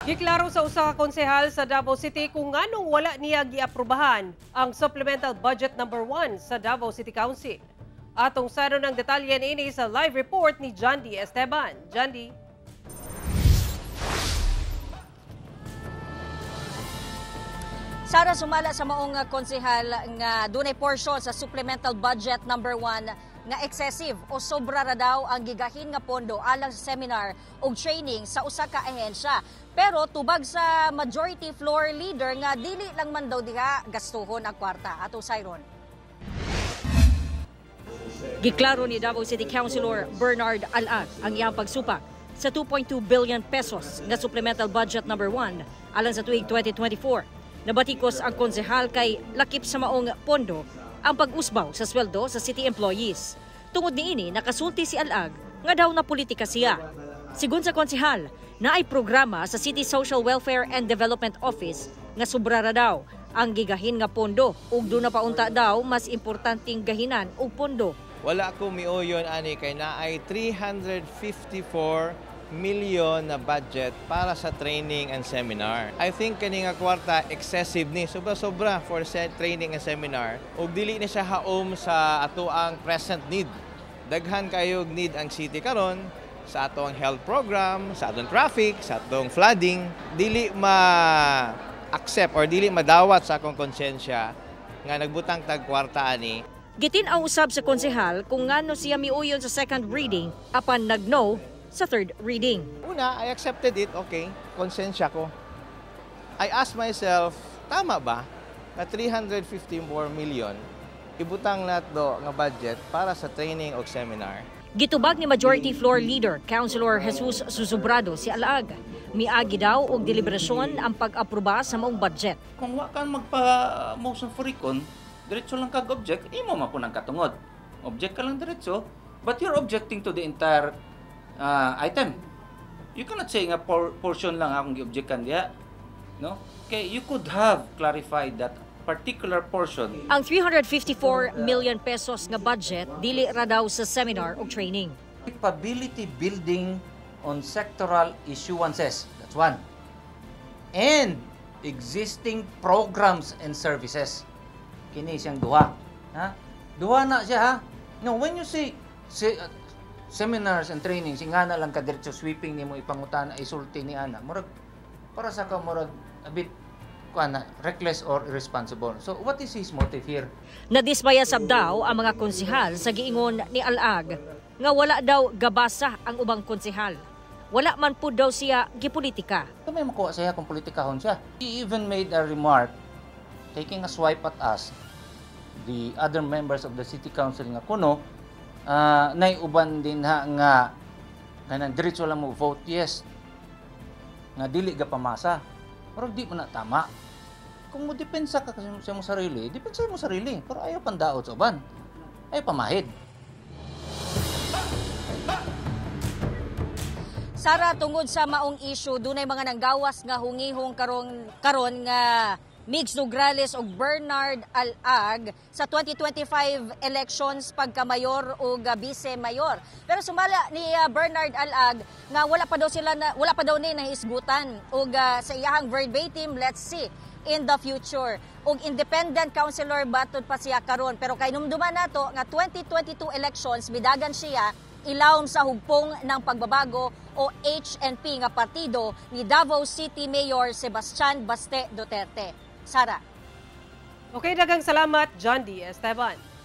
Giklaro sa usa ka konsehal sa Davao City kung nganong wala niya giaprubahan ang Supplemental Budget number 1 sa Davao City Council. Atong saro ng detalye niini sa live report ni Jandy Esteban. Jandy. Sara, sumala sa maong konsehal nga dunay portion sa Supplemental Budget number 1 nga excessive o sobra ra daw ang gigahin nga pondo alang sa seminar o training sa usa ka ahensya. Pero tubag sa majority floor leader nga dili lang man daw diha gastuhon ang kwarta. Ato Siron. Giklaro ni Davao City Councilor Bernard Alag ang iyang pagsupak sa 2.2 billion pesos nga Supplemental Budget number 1 alang sa tuig 2024. Nabatikos ang konsehal kay lakip sa maong pondo ang pag-usbaw sa sweldo sa city employees. Tungod niini, nakasulti si Alag nga daw na politika siya. Sigun sa konsehal, naay programa sa City Social Welfare and Development Office nga sobra ra daw ang gigahin nga pondo ug doon na paunta daw mas importanteng gahinan og pondo. Wala ko miuyon ani kay naay 354 million na budget para sa training and seminar. I think kani nga kwarta excessive ni, sobra-sobra for training and seminar. Ug dili ni siya haom sa atoang present need. Daghan kayog need ang city karon sa atong health program, sa atong traffic, sa atong flooding. Dili ma-accept or dili madawat sa akong konsensya nga nagbutang tag kwarta ani. Gitin-aw usab sa konsehal kung ngano siya miuyon sa second reading apan nag-no sa third reading. Una, I accepted it, okay, konsensya ko. I asked myself, tama ba na 354 million ibutang nato nga budget para sa training o seminar? Gitubag ni Majority Floor Leader, Councilor Jesus Susubrado si Alag. Miagi daw og deliberasyon ang pag-aproba sa maong budget. Kung wa kang magpa-motion for recon, diretso lang kag object, imo man po nang katungod. Object ka lang diretso, but you're objecting to the entire item. You cannot say nga portion lang akong gi-objectan diha. No? Okay, you could have clarified that particular portion. Ang 354 million pesos nga budget dili ra daw sa seminar o training. Capability building on sectoral issuances. That's one. And existing programs and services. Kini siyang duha. Ha? Duha na siya ha. No, when you say seminars and trainings, ingana lang ka diretso sweeping nimo ipangutan isulti ni ana. Murag para sa ka murag a bit reckless or irresponsible. So what is his motive here? Nadismaya sab daw ang mga konsehal sa giingon ni Alag nga wala daw gabasa ang ubang konsehal. Wala man pud daw siya gipolitika. May makuha siya kung politikahon siya. He even made a remark taking a swipe at us, the other members of the city council nga kuno naiuban din ha nga kanang diretso lang mo vote yes nga dili ga pamasa. Pero di mo na tama. Kung mo depensa ka sa mo sarili, depensa mo sarili. Pero ayaw pandaot sa uban. Ayaw pamahid. Sara, tungod sa maong issue, dunay mga nanggawas nga hungihong karon nga Migs Nograles o Bernard Alag sa 2025 elections pagka-mayor o vice-mayor. Pero sumala ni Bernard Alag nga wala pa daw ni nahisgutan o sa iyahang verbatim, let's see in the future. Og independent councilor batud pa siya karon, pero kay numduman nato nga 2022 elections bidagan siya ilawom sa hugpong ng pagbabago o HNP nga partido ni Davao City Mayor Sebastian Baste Duterte. Sara. Okay, daghang salamat, Jandy Esteban.